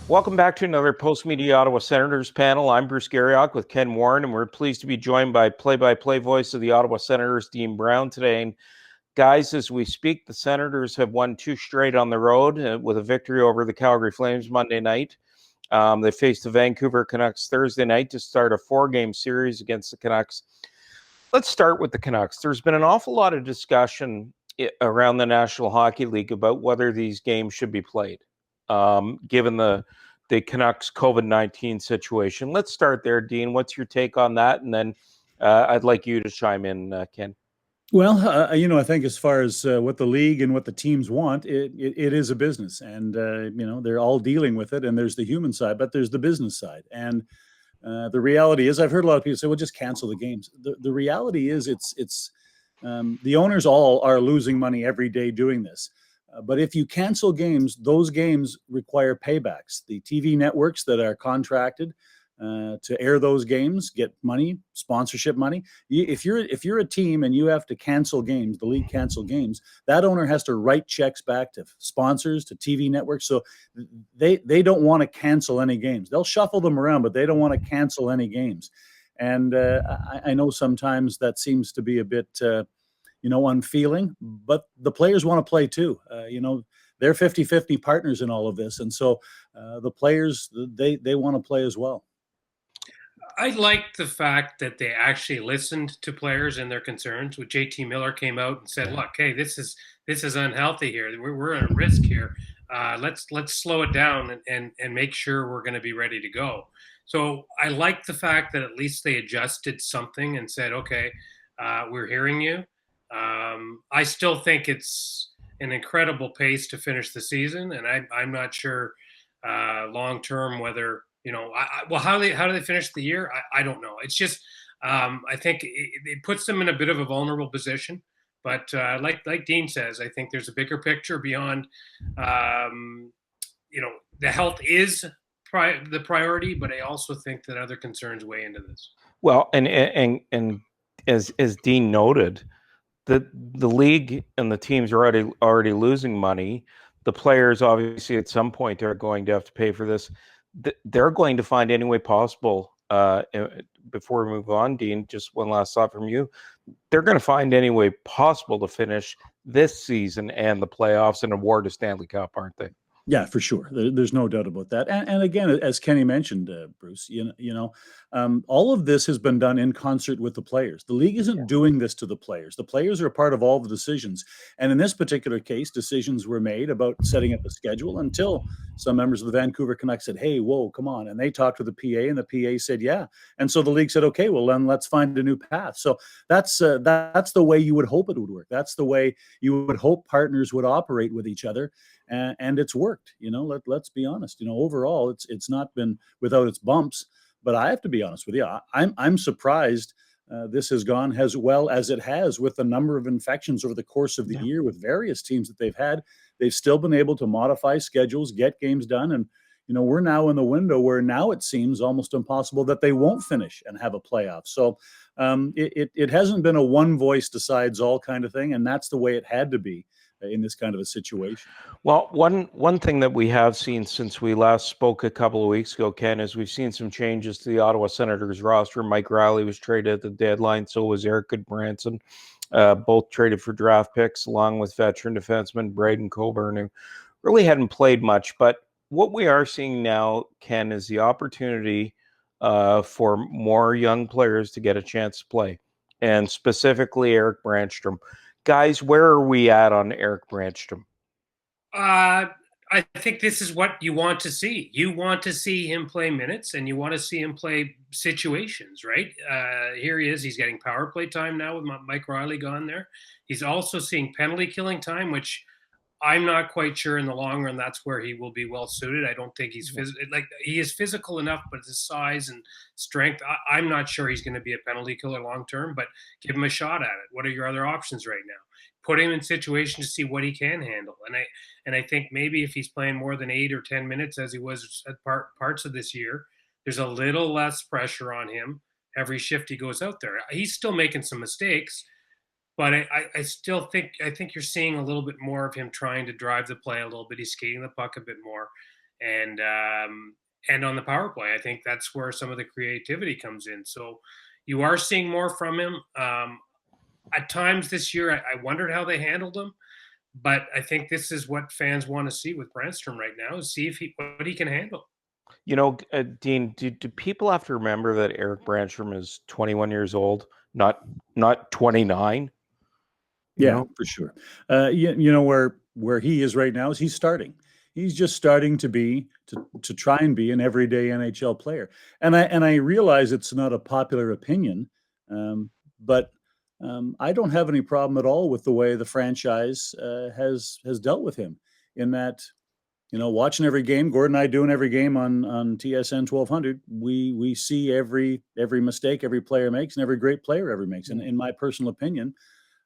Welcome back to another Post-Media Ottawa Senators panel. I'm Bruce Garrioch with Ken Warren, and we're pleased to be joined by play-by-play voice of the Ottawa Senators, Dean Brown, today. And guys, as we speak, the Senators have won 2 straight on the road with a victory over the Calgary Flames Monday night. They faced the Vancouver Canucks Thursday night to start a 4-game series against the Canucks. Let's start with the Canucks. There's been an awful lot of discussion around the National Hockey League about whether these games should be played, given the Canucks COVID-19 situation. Let's start there, Dean. What's your take on that? And then I'd like you to chime in, Ken. Well, I think as far as what the league and what the teams want, it is a business, and they're all dealing with it. And there's the human side, but there's the business side. And the reality is, I've heard a lot of people say, "Well, just cancel the games." The reality is, it's the owners all are losing money every day doing this. But if you cancel games, those games require paybacks. The TV networks that are contracted to air those games get money, sponsorship money. If you're a team and you have to cancel games, the league cancel games, that owner has to write checks back to sponsors, to TV networks. So they don't want to cancel any games. They'll shuffle them around, but they don't want to cancel any games. And I know sometimes that seems to be a bit unfeeling, but the players want to play too. They're 50-50 partners in all of this. And so the players, they want to play as well. I like the fact that they actually listened to players and their concerns. When JT Miller came out and said, "Look, hey, this is unhealthy here. We're at a risk here. Let's slow it down and make sure we're going to be ready to go." So I like the fact that at least they adjusted something and said, "Okay, we're hearing you." I still think it's an incredible pace to finish the season, and I'm not sure long term whether. How do they finish the year? I don't know. It's just I think it puts them in a bit of a vulnerable position. But like Dean says, I think there's a bigger picture beyond. The health is the priority, but I also think that other concerns weigh into this. Well, and as Dean noted, the league and the teams are already losing money. The players obviously at some point are going to have to pay for this. They're going to find any way possible. Before we move on, Dean, just one last thought from you. They're going to find any way possible to finish this season and the playoffs and award a Stanley Cup, aren't they? Yeah, for sure. There's no doubt about that. And again, as Kenny mentioned, Bruce, all of this has been done in concert with the players. The league isn't doing this to the players. The players are a part of all the decisions. And in this particular case, decisions were made about setting up a schedule until some members of the Vancouver Canucks said, "Hey, whoa, come on." And they talked to the PA and the PA said, "Yeah." And so the league said, "Okay, well, then let's find a new path." So that's the way you would hope it would work. That's the way you would hope partners would operate with each other. And it's worked. Let's be honest. Overall, it's not been without its bumps. But I have to be honest with you. I'm surprised this has gone as well as it has with the number of infections over the course of the year with various teams that they've had. They've still been able to modify schedules, get games done, and we're now in the window where now it seems almost impossible that they won't finish and have a playoff. So it hasn't been a one voice decides all kind of thing, and that's the way it had to be in this kind of a situation. Well, one thing that we have seen since we last spoke a couple of weeks ago, Ken, is we've seen some changes to the Ottawa Senators roster. Mike Riley was traded at the deadline, so was Erik Branstrom, both traded for draft picks, along with veteran defenseman Braden Coburn, who really hadn't played much. But what we are seeing now, Ken, is the opportunity for more young players to get a chance to play, and specifically Erik Branstrom. Guys, where are we at on Erik Branstrom? I think this is what you want to see. You want to see him play minutes, and you want to see him play situations, right? Here he is. He's getting power play time now with Mike Riley gone there. He's also seeing penalty killing time, which I'm not quite sure in the long run that's where he will be well suited. I don't think he's he is physical enough, but his size and strength, I'm not sure he's going to be a penalty killer long term, but give him a shot at it. What are your other options right now? Put him in situations to see what he can handle. And I think maybe if he's playing more than 8 or 10 minutes as he was at parts of this year, there's a little less pressure on him every shift he goes out there. He's still making some mistakes, but I still think you're seeing a little bit more of him trying to drive the play a little bit. He's skating the puck a bit more. and on the power play. I think that's where some of the creativity comes in. So you are seeing more from him. At times this year, I wondered how they handled him, but I think this is what fans want to see with Brannstrom right now, is see if what he can handle. Dean, do people have to remember that Erik Branstrom is 21 years old, not 29? Yeah, for sure. Where he is right now is he's starting. He's just starting to try and be an everyday NHL player. And I realize it's not a popular opinion, but I don't have any problem at all with the way the franchise has dealt with him. In that, watching every game, Gordon and I doing every game on TSN 1200, we see every mistake every player makes and every great player ever makes. And in my personal opinion,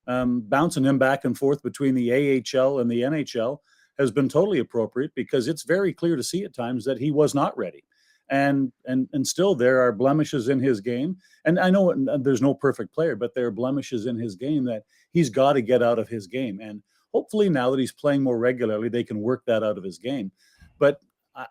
bouncing him back and forth between the AHL and the NHL has been totally appropriate, because it's very clear to see at times that he was not ready. And still there are blemishes in his game. And I know there's no perfect player, but there are blemishes in his game that he's got to get out of his game. And hopefully now that he's playing more regularly, they can work that out of his game. But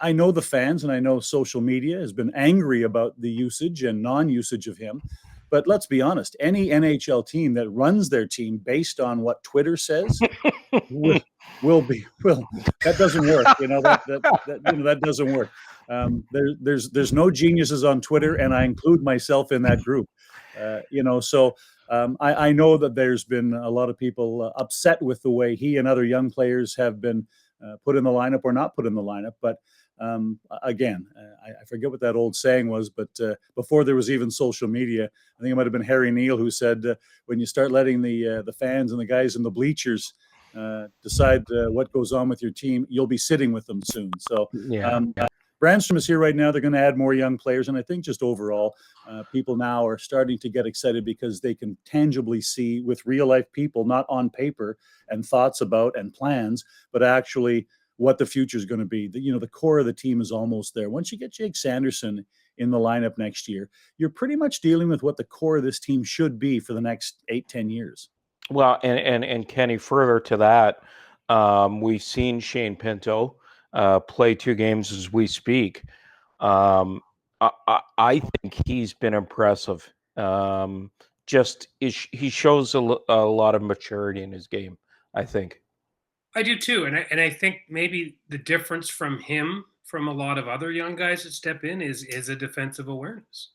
I know the fans, and I know social media has been angry about the usage and non-usage of him. But let's be honest, any NHL team that runs their team based on what Twitter says will that doesn't work. That doesn't work. There's no geniuses on Twitter, and I include myself in that group. So I know that there's been a lot of people upset with the way he and other young players have been put in the lineup or not put in the lineup. But again, I forget what that old saying was, but before there was even social media, I think it might have been Harry Neal who said, when you start letting the fans and the guys in the bleachers decide what goes on with your team, you'll be sitting with them soon. So Brannstrom is here right now. They're going to add more young players. And I think just overall, people now are starting to get excited because they can tangibly see with real life people, not on paper and thoughts about and plans, but actually what the future is going to be. The core of the team is almost there. Once you get Jake Sanderson in the lineup next year, you're pretty much dealing with what the core of this team should be for the next 8-10 years. Well, and Kenny, further to that, we've seen Shane Pinto play 2 games as we speak. I think he's been impressive. He shows a lot of maturity in his game, I think. I do too, and I think maybe the difference from him from a lot of other young guys that step in is a defensive awareness.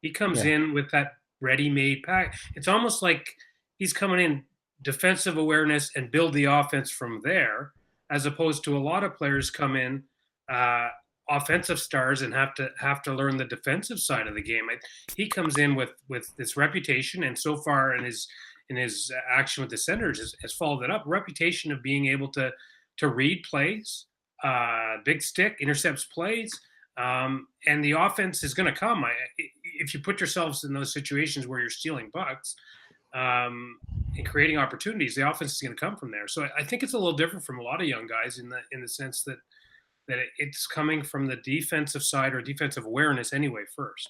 He comes in with that ready-made pack. It's almost like he's coming in defensive awareness and build the offense from there, as opposed to a lot of players come in offensive stars and have to learn the defensive side of the game. He comes in with this reputation, and so far in his action with the Senators has followed it up. Reputation of being able to read plays, big stick, intercepts plays, and the offense is going to come. If you put yourselves in those situations where you're stealing pucks and creating opportunities, the offense is going to come from there. So I think it's a little different from a lot of young guys in the sense that it's coming from the defensive side or defensive awareness anyway first.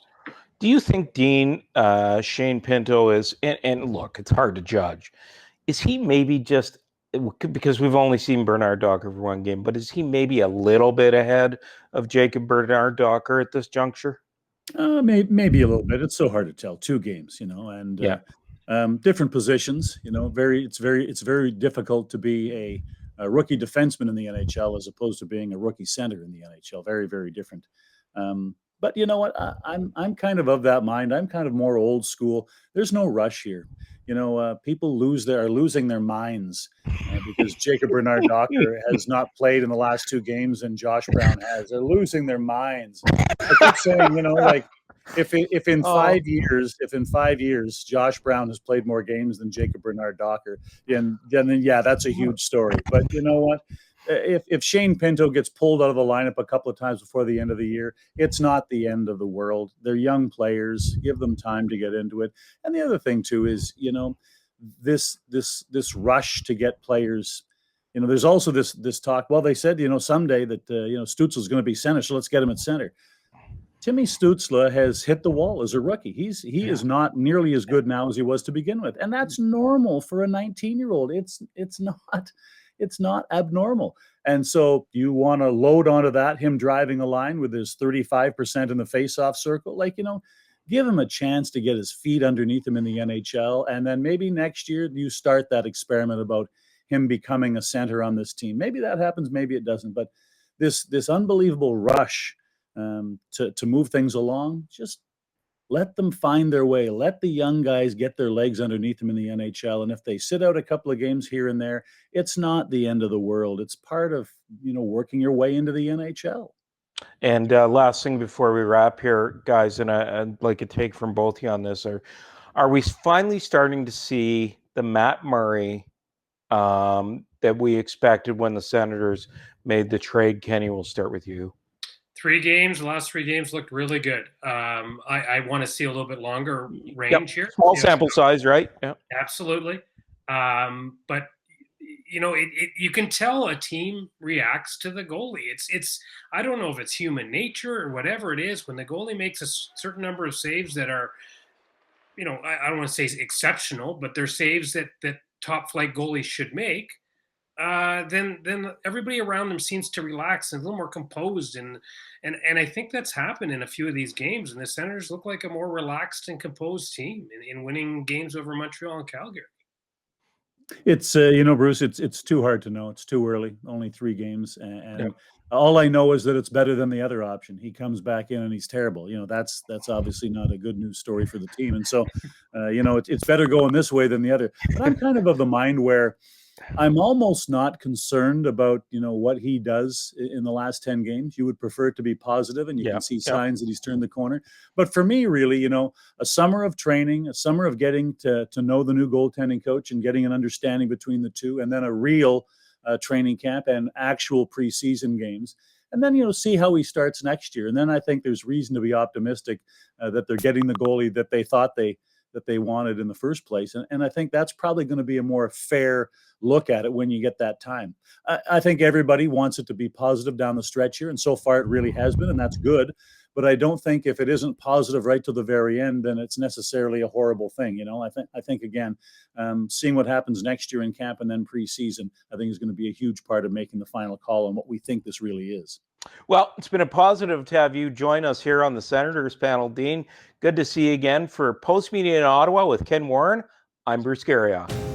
Do you think, Dean, Shane Pinto is, and look, it's hard to judge, is he maybe just, because we've only seen Bernard Docker for 1 game, but is he maybe a little bit ahead of Jacob Bernard Docker at this juncture? Maybe a little bit. It's so hard to tell. 2 games, and different positions. It's very difficult to be a rookie defenseman in the NHL as opposed to being a rookie center in the NHL. Very, very different. But you know what? I'm kind of that mind. I'm kind of more old school. There's no rush here. People are losing their minds because Jacob Bernard Docker has not played in the last 2 games and Josh Brown has. They're losing their minds. I keep saying, if in 5 years Josh Brown has played more games than Jacob Bernard Docker, then yeah, that's a huge story. But you know what? If Shane Pinto gets pulled out of the lineup a couple of times before the end of the year, it's not the end of the world. They're young players. Give them time to get into it. And the other thing too is, this rush to get players. There's also this talk. Well, they said, someday that Stützle's going to be center, so let's get him at center. Timmy Stützle has hit the wall as a rookie. He is not nearly as good now as he was to begin with, and that's normal for a 19-year-old. It's not. It's not abnormal. And so you want to load onto that, him driving a line with his 35% in the faceoff circle, give him a chance to get his feet underneath him in the NHL. And then maybe next year you start that experiment about him becoming a center on this team. Maybe that happens, maybe it doesn't. But this unbelievable rush to move things along, just let them find their way. Let the young guys get their legs underneath them in the NHL. And if they sit out a couple of games here and there, it's not the end of the world. It's part of, working your way into the NHL. And last thing before we wrap here, guys, and I'd like a take from both of you on this, are we finally starting to see the Matt Murray that we expected when the Senators made the trade? Kenny, we'll start with you. The last 3 games looked really good. I want to see a little bit longer range here. Small sample size, right? Yeah, absolutely. But you can tell a team reacts to the goalie. It's I don't know if it's human nature or whatever it is. When the goalie makes a certain number of saves that are, I don't want to say exceptional, but they're saves that top flight goalies should make. Then everybody around them seems to relax and a little more composed, and I think that's happened in a few of these games. And the Senators look like a more relaxed and composed team in winning games over Montreal and Calgary. It's Bruce, it's too hard to know. It's too early. Only 3 games, and all I know is that it's better than the other option. He comes back in and he's terrible. That's obviously not a good news story for the team. And so, it's better going this way than the other. But I'm kind of the mind where I'm almost not concerned about, what he does in the last 10 games. You would prefer it to be positive, and you can see signs that he's turned the corner. But for me, really, a summer of training, a summer of getting to know the new goaltending coach and getting an understanding between the two, and then a real training camp and actual preseason games. And then, see how he starts next year. And then I think there's reason to be optimistic that they're getting the goalie that they thought they wanted in the first place. And I think that's probably going to be a more fair look at it when you get that time. I think everybody wants it to be positive down the stretch here, and so far it really has been, and that's good. But I don't think if it isn't positive right to the very end, then it's necessarily a horrible thing. I think again, seeing what happens next year in camp and then preseason, I think is going to be a huge part of making the final call on what we think this really is. Well, it's been a positive to have you join us here on the Senators panel, Dean. Good to see you again for Post Media in Ottawa with Ken Warren. I'm Bruce Garrioch.